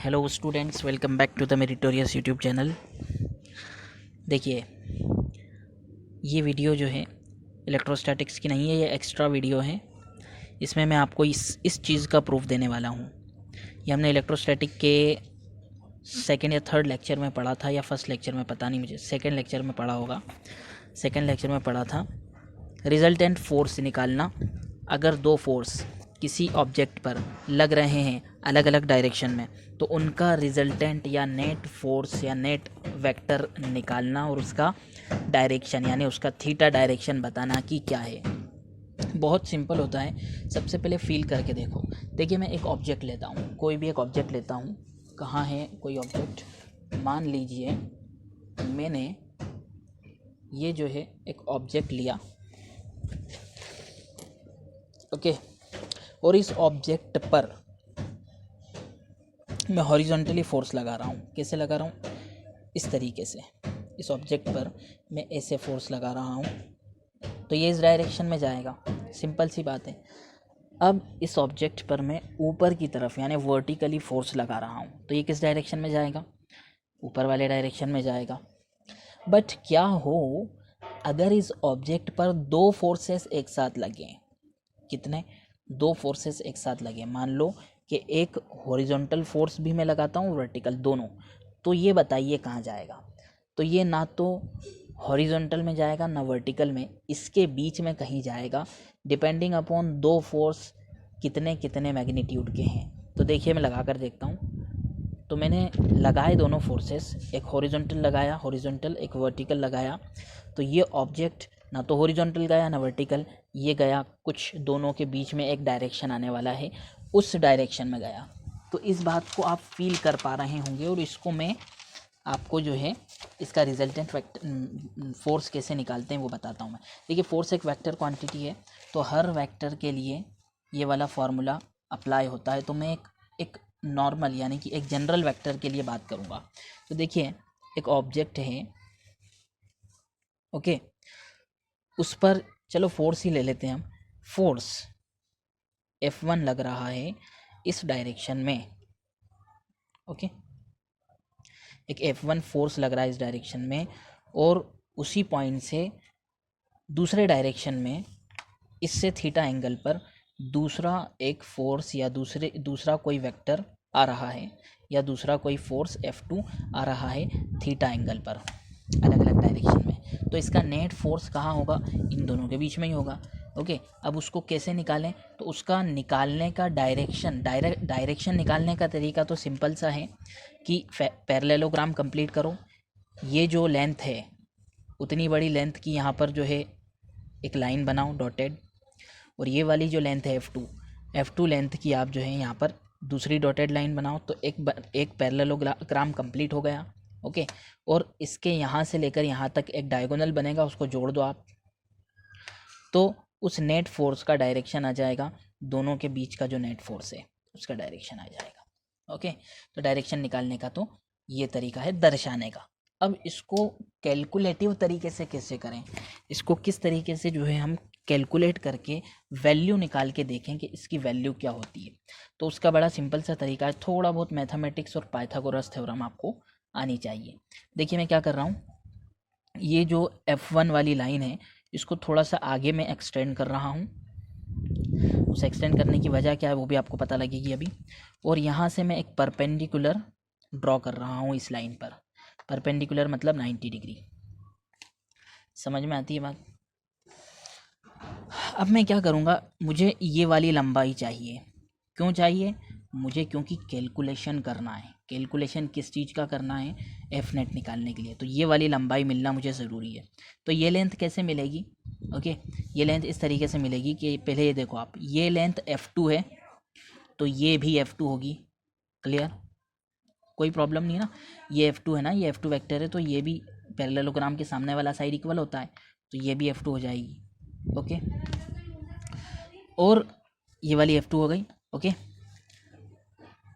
Hello students, welcome back to the meritorious YouTube channel. देखिए, ये video जो है इलेक्ट्रोस्टैटिक्स की नहीं है, ये एक्स्ट्रा वीडियो है। इसमें मैं आपको इस चीज़ का प्रूफ देने वाला हूँ। ये हमने इलेक्ट्रोस्टैटिक के सेकेंड या थर्ड लेक्चर में पढ़ा था, या फर्स्ट लेक्चर में, पता नहीं मुझे, सेकेंड लेक्चर में पढ़ा होगा। सेकेंड लेक्चर में पढ़ा था रिजल्टेंट फोर्स निकालना। अगर दो फोर्स किसी ऑब्जेक्ट पर लग रहे हैं अलग अलग डायरेक्शन में, तो उनका रिजल्टेंट या नेट फोर्स या नेट वेक्टर निकालना और उसका डायरेक्शन यानी उसका थीटा डायरेक्शन बताना कि क्या है। बहुत सिंपल होता है। सबसे पहले फील करके देखो। देखिए, मैं एक ऑब्जेक्ट लेता हूँ, कोई भी एक ऑब्जेक्ट लेता हूँ। कहाँ है कोई ऑब्जेक्ट? मान लीजिए मैंने ये जो है एक ऑब्जेक्ट लिया, ओके, और इस ऑब्जेक्ट पर मैं हॉरिजॉन्टली फोर्स लगा रहा हूँ। कैसे लगा रहा हूँ? इस तरीके से। इस ऑब्जेक्ट पर मैं ऐसे फोर्स लगा रहा हूँ, तो ये इस डायरेक्शन में जाएगा। सिंपल सी बात है। अब इस ऑब्जेक्ट पर मैं ऊपर की तरफ यानी वर्टिकली फोर्स लगा रहा हूँ, तो ये किस डायरेक्शन में जाएगा? ऊपर वाले डायरेक्शन में जाएगा। बट क्या हो अगर इस ऑब्जेक्ट पर दो फोर्सेस एक साथ लगें? कितने? दो फोर्सेस एक साथ लगे। मान लो कि एक हॉरिजॉन्टल फोर्स भी मैं लगाता हूँ, वर्टिकल, दोनों। तो ये बताइए कहाँ जाएगा? तो ये ना तो हॉरिजॉन्टल में जाएगा ना वर्टिकल में, इसके बीच में कहीं जाएगा, डिपेंडिंग अपॉन दो फोर्स कितने कितने मैग्नीट्यूड के हैं। तो देखिए, मैं लगा कर देखता हूँ। तो मैंने लगाए दोनों फोर्सेस, एक हॉरिजॉन्टल लगाया, हॉरिजॉन्टल, एक वर्टिकल लगाया। तो ये ऑब्जेक्ट ना तो हॉरिजॉन्टल गया ना वर्टिकल, ये गया कुछ दोनों के बीच में एक डायरेक्शन आने वाला है, उस डायरेक्शन में गया। तो इस बात को आप फील कर पा रहे होंगे, और इसको मैं आपको जो है इसका रिजल्टेंट फोर्स कैसे निकालते हैं वो बताता हूँ मैं। देखिए, फोर्स एक वेक्टर क्वांटिटी है, तो हर वेक्टर के लिए ये वाला फार्मूला अप्लाई होता है। तो मैं एक नॉर्मल यानी कि एक जनरल वेक्टर के लिए बात करूँगा। तो देखिए, एक ऑब्जेक्ट है, ओके, उस पर चलो फोर्स ही ले लेते हैं हम। फोर्स F1 लग रहा है इस डायरेक्शन में, ओके, एक F1 फोर्स लग रहा है इस डायरेक्शन में, और उसी पॉइंट से दूसरे डायरेक्शन में इससे थीटा एंगल पर दूसरा एक फोर्स या दूसरा कोई वेक्टर आ रहा है, या दूसरा कोई फोर्स F2 आ रहा है थीटा एंगल पर, अलग अलग डायरेक्शन में। तो इसका नेट फोर्स कहाँ होगा? इन दोनों के बीच में ही होगा, ओके। अब उसको कैसे निकालें? तो उसका निकालने का डायरेक्शन निकालने का तरीका तो सिंपल सा है कि पैरेललोग्राम कंप्लीट करो। ये जो लेंथ है, उतनी बड़ी लेंथ की यहाँ पर जो है एक लाइन बनाओ डॉटेड, और ये वाली जो लेंथ है F2 लेंथ की आप जो है यहाँ पर दूसरी डॉटेड लाइन बनाओ। तो एक पैरेललोग्राम कंप्लीट हो गया, ओके। और इसके यहाँ से लेकर यहाँ तक एक डायगोनल बनेगा, उसको जोड़ दो आप, तो उस नेट फोर्स का डायरेक्शन आ जाएगा। दोनों के बीच का जो नेट फोर्स है उसका डायरेक्शन आ जाएगा, ओके। तो डायरेक्शन निकालने का तो ये तरीका है दर्शाने का। अब इसको कैलकुलेटिव तरीके से कैसे करें? इसको किस तरीके से जो है हम कैलकुलेट करके वैल्यू निकाल के देखें कि इसकी वैल्यू क्या होती है? तो उसका बड़ा सिंपल सा तरीका है। थोड़ा बहुत मैथमेटिक्स और पाइथागोरस थ्योरम आपको आनी चाहिए। देखिए, मैं क्या कर रहा हूँ, ये जो F1 वाली लाइन है इसको थोड़ा सा आगे मैं एक्सटेंड कर रहा हूँ। उस एक्सटेंड करने की वजह क्या है वो भी आपको पता लगेगी अभी। और यहाँ से मैं एक परपेंडिकुलर ड्रॉ कर रहा हूँ इस लाइन पर। परपेंडिकुलर मतलब 90 डिग्री। समझ में आती है बात? अब मैं क्या करूँगा, मुझे ये वाली लंबाई चाहिए। क्यों चाहिए मुझे? क्योंकि कैलकुलेशन करना है। कैलकुलेशन किस चीज़ का करना है? एफ नेट निकालने के लिए। तो ये वाली लंबाई मिलना मुझे ज़रूरी है। तो ये लेंथ कैसे मिलेगी? ओके, ये लेंथ इस तरीके से मिलेगी कि पहले ये देखो आप, ये लेंथ F2 है, तो ये भी F2 होगी। क्लियर? कोई प्रॉब्लम नहीं ना? ये F2 है ना, ये F2 वेक्टर है, तो ये भी पैरेललोग्राम के सामने वाला साइड इक्वल होता है, तो ये भी F2 हो जाएगी, ओके। और ये वाली F2 हो गई, ओके।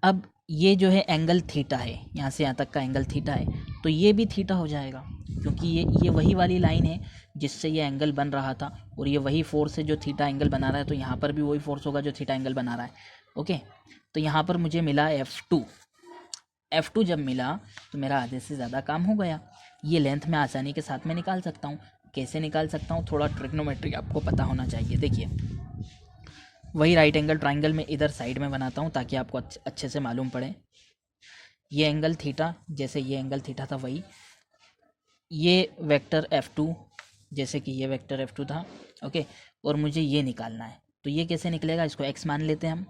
अब ये जो है एंगल थीटा है, यहाँ से यहाँ तक का एंगल थीटा है, तो ये भी थीटा हो जाएगा, क्योंकि ये वही वाली लाइन है जिससे ये एंगल बन रहा था, और ये वही फोर्स है जो थीटा एंगल बना रहा है, तो यहाँ पर भी वही फोर्स होगा जो थीटा एंगल बना रहा है, ओके। तो यहाँ पर मुझे मिला F2, F2 जब मिला तो मेरा आधे से ज़्यादा काम हो गया। ये लेंथ मैं आसानी के साथ में निकाल सकता हूँ। कैसे निकाल सकता हूँ, थोड़ा ट्रिग्नोमेट्री आपको पता होना चाहिए। देखिए, वही राइट एंगल ट्राइंगल में इधर साइड में बनाता हूँ ताकि आपको अच्छे से मालूम पड़े। ये एंगल थीटा, जैसे ये एंगल थीटा था वही, ये वेक्टर F2 जैसे कि ये वेक्टर F2 था, ओके। और मुझे ये निकालना है, तो ये कैसे निकलेगा, इसको x मान लेते हैं हम,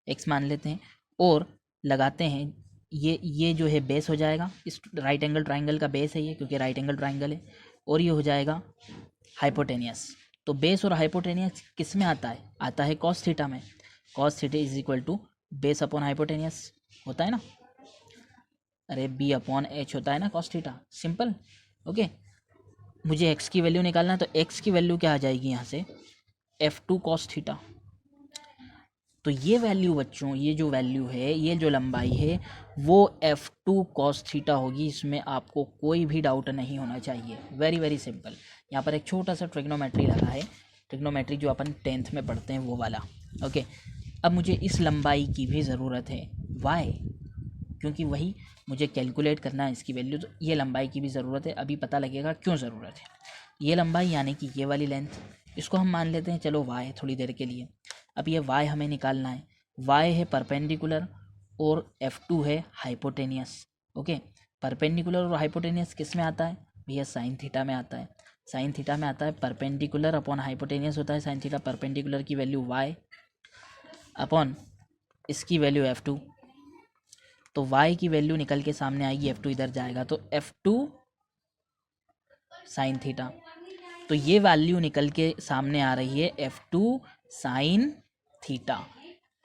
x मान लेते हैं और लगाते हैं। ये जो है बेस हो जाएगा, इस राइट एंगल ट्राइंगल का बेस है ये, क्योंकि राइट एंगल ट्राइंगल है। और ये हो जाएगा हाइपोटेनियस। तो बेस और हाइपोटेनियस किस में आता है, आता है कॉस थीटा में। Cos theta is equal to base upon hypotenuse होता है ना, अरे b अपॉन h होता है ना कॉस थीटा, सिंपल, ओके। मुझे x की वैल्यू निकालना है, तो x की वैल्यू क्या आ जाएगी यहाँ से, F2 कॉस थीटा। तो ये वैल्यू बच्चों, ये जो वैल्यू है, ये जो लंबाई है, वो F2 कॉस थीटा होगी। इसमें आपको कोई भी डाउट नहीं होना चाहिए, वेरी वेरी सिंपल। यहाँ पर एक छोटा सा ट्रिग्नोमेट्री लगा है, ट्रिग्नोमेट्री जो अपन 10th में पढ़ते हैं वो वाला, ओके। अब मुझे इस लंबाई की भी ज़रूरत है, वाई, क्योंकि वही मुझे कैलकुलेट करना है इसकी वैल्यू। तो ये लंबाई की भी ज़रूरत है, अभी पता लगेगा क्यों ज़रूरत है। ये लंबाई यानी कि ये वाली लेंथ, इसको हम मान लेते हैं चलो y थोड़ी देर के लिए। अब ये y हमें निकालना है, y है परपेंडिकुलर और F2 है हाइपोटेनियस, ओके। परपेंडिकुलर और हाइपोटेनियस किस में आता है भैया, साइन थीटा में आता है। साइन थीटा में आता है, परपेंडिकुलर अपॉन हाइपोटेनियस होता है साइन थीटा। परपेंडिकुलर की वैल्यू y अपॉन इसकी वैल्यू F2, तो y की वैल्यू निकल के सामने आएगी, F2 इधर जाएगा तो F2 साइन थीटा। तो ये वैल्यू निकल के सामने आ रही है F2 साइन थीटा,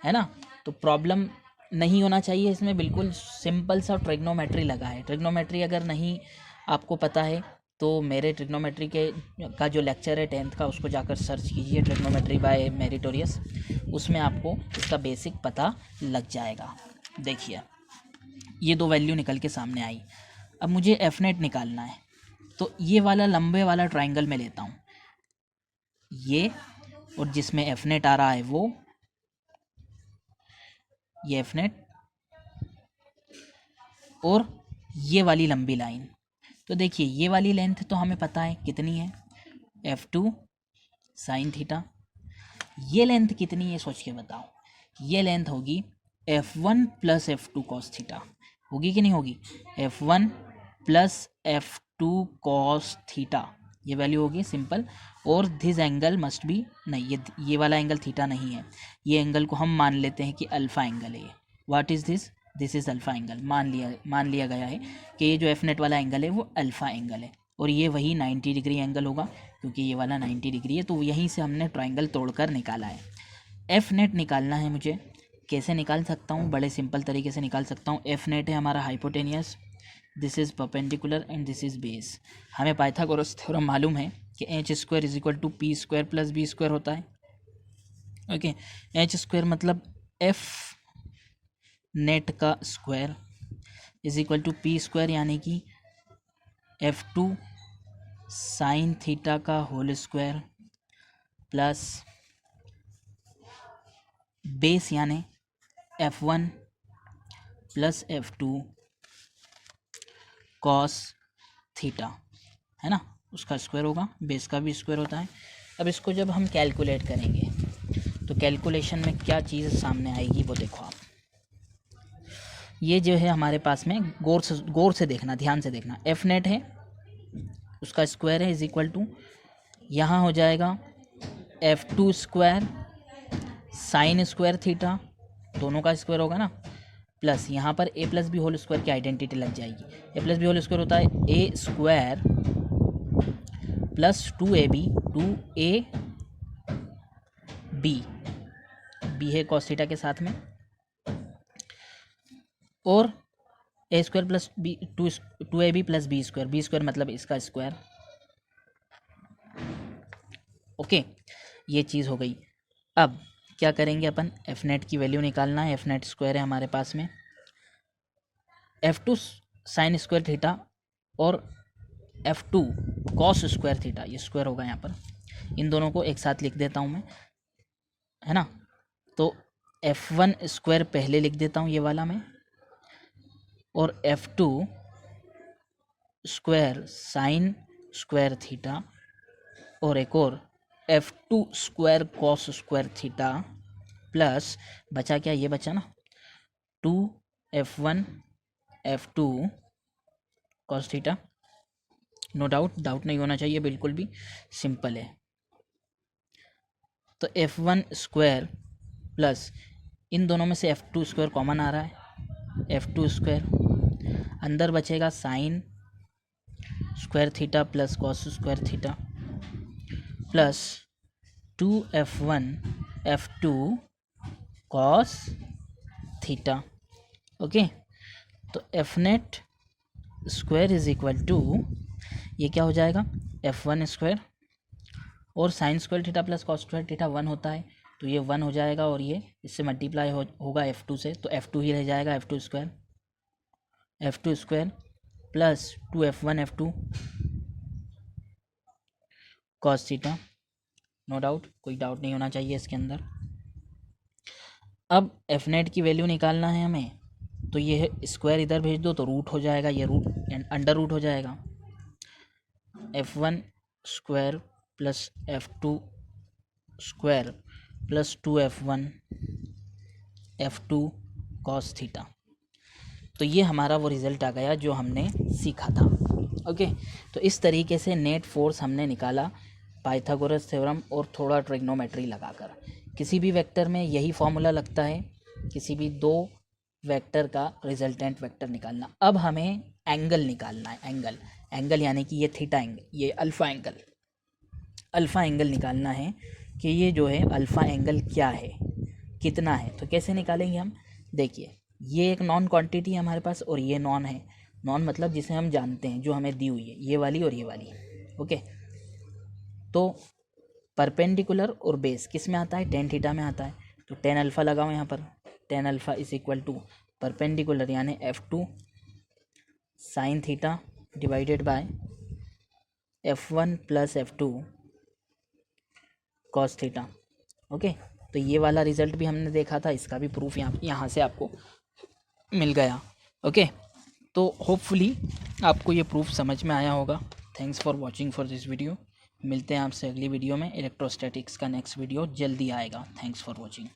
है ना। तो प्रॉब्लम नहीं होना चाहिए इसमें, बिल्कुल सिंपल सा ट्रिग्नोमेट्री लगा है। ट्रिग्नोमेट्री अगर नहीं आपको पता है तो मेरे ट्रिग्नोमेट्री के का जो लेक्चर है 10th का, उसको जाकर सर्च कीजिए, ट्रिग्नोमेट्री बाय मेरिटोरियस, उसमें आपको इसका बेसिक पता लग जाएगा। देखिए, ये दो वैल्यू निकल के सामने आई। अब मुझे एफ नेट निकालना है, तो ये वाला लंबे वाला ट्राइंगल में लेता हूँ ये, और जिसमें एफ नेट आ रहा है वो ये एफ नेट, और ये वाली लंबी लाइन। तो देखिए, ये वाली लेंथ तो हमें पता है कितनी है, F2 साइन थीटा। ये लेंथ कितनी है सोच के बताओ, ये लेंथ होगी F1 plus F2 cos theta, होगी कि नहीं होगी, F1 plus F2 cos theta, ये वैल्यू होगी सिंपल। और दिस एंगल मस्ट बी, नहीं ये वाला एंगल थीटा नहीं है, ये एंगल को हम मान लेते हैं कि अल्फ़ा एंगल है। What is this, this is alpha angle, मान लिया गया है कि ये जो एफ नेट वाला एंगल है वो अल्फ़ा एंगल है, और ये वही 90 डिग्री एंगल होगा, क्योंकि ये वाला 90 डिग्री है। तो यहीं से हमने ट्राइंगल तोड़कर निकाला है। एफ नेट निकालना है मुझे, कैसे निकाल सकता हूँ, बड़े सिंपल तरीके से निकाल सकता हूँ। एफ नेट है हमारा hypotenuse, this is perpendicular and this is base. हमें पाइथागोरस थ्योरम मालूम है कि H square is equal to P square plus B square होता है, ओके। एच स्क्वायर मतलब एफ नेट का square is equal to P square, यानी कि F2 साइन थीटा का होल स्क्वायर प्लस बेस यानी F1 plus F2 cos theta, है ना, उसका स्क्वायर होगा, बेस का भी स्क्वायर होता है। अब इसको जब हम कैलकुलेट करेंगे तो कैलकुलेशन में क्या चीज़ सामने आएगी वो देखो आप। ये जो है हमारे पास में, गौर से देखना, ध्यान से देखना, एफ नेट है, उसका स्क्वायर है इज इक्वल टू, यहाँ हो जाएगा F2 square sine square theta, दोनों का स्क्वायर होगा ना, प्लस यहाँ पर a plus B whole square की आइडेंटिटी लग जाएगी। a plus B whole square होता है a square plus 2ab, 2ab, b है कॉस थीटा के साथ में, और a square plus B 2ab plus B square मतलब इसका स्क्वायर, ओके। ये चीज़ हो गई। अब क्या करेंगे अपन, एफ नेट की वैल्यू निकालना है। एफ नेट स्क्वायर है हमारे पास में F2 साइन स्क्वायर थीटा और F2 कॉस स्क्वायर थीटा, ये स्क्वायर होगा यहाँ पर, इन दोनों को एक साथ लिख देता हूँ मैं, है ना। तो F1 स्क्वायर पहले लिख देता हूँ ये वाला मैं, और F2 square sine square theta और एक और F2 square cos square theta plus बचा क्या, ये बचा ना 2F1 F2 cos theta. No doubt नहीं होना चाहिए, बिल्कुल भी सिंपल है। तो F1 स्क्वायर प्लस इन दोनों में से F2 स्क्वायर कॉमन आ रहा है, F2 स्क्वायर अंदर बचेगा sine square theta plus cos square theta plus 2F1 F2 cos theta. Okay, तो F net square is equal to, ये क्या हो जाएगा, F1 स्क्वायर और sine square theta plus cos square theta 1 होता है, तो ये 1 हो जाएगा और ये इससे मल्टीप्लाई होगा F2 से, तो F2 ही रह जाएगा, F2 square plus 2F1 F2 cos theta. No doubt, कोई डाउट नहीं होना चाहिए इसके अंदर। अब एफ नेट की वैल्यू निकालना है हमें, तो ये स्क्वायर इधर भेज दो तो रूट हो जाएगा, ये रूट अंडर रूट हो जाएगा, F1 square plus F2 square plus 2F1 F2 cos theta. तो ये हमारा वो रिज़ल्ट आ गया जो हमने सीखा था। ओके, तो इस तरीके से नेट फोर्स हमने निकाला पाइथागोरस थ्योरम और थोड़ा ट्रिग्नोमेट्री लगाकर। किसी भी वेक्टर में यही फॉर्मूला लगता है, किसी भी दो वेक्टर का रिजल्टेंट वेक्टर निकालना। अब हमें एंगल निकालना है, एंगल यानी कि ये थीटा एंगल, ये अल्फ़ा एंगल निकालना है कि ये जो है अल्फ़ा एंगल क्या है, कितना है। तो कैसे निकालेंगे हम, देखिए ये एक नॉन क्वांटिटी है हमारे पास और ये नॉन है, नॉन मतलब जिसे हम जानते हैं, जो हमें दी हुई है, ये वाली और ये वाली। ओके, तो परपेंडिकुलर और बेस किस में आता है, टेन थीटा में आता है, तो टेन अल्फ़ा लगाओ यहाँ पर, tan alpha is equal to perpendicular यानी F2 sine theta divided by F1 plus F2 cos theta. Okay, तो ये वाला रिजल्ट भी हमने देखा था, इसका भी प्रूफ यहाँ से आपको मिल गया। ओके, तो होपफुली आपको ये प्रूफ समझ में आया होगा। Thanks for watching for this video. मिलते हैं आपसे अगली वीडियो में। इलेक्ट्रोस्टैटिक्स का नेक्स्ट वीडियो जल्दी आएगा। Thanks for watching.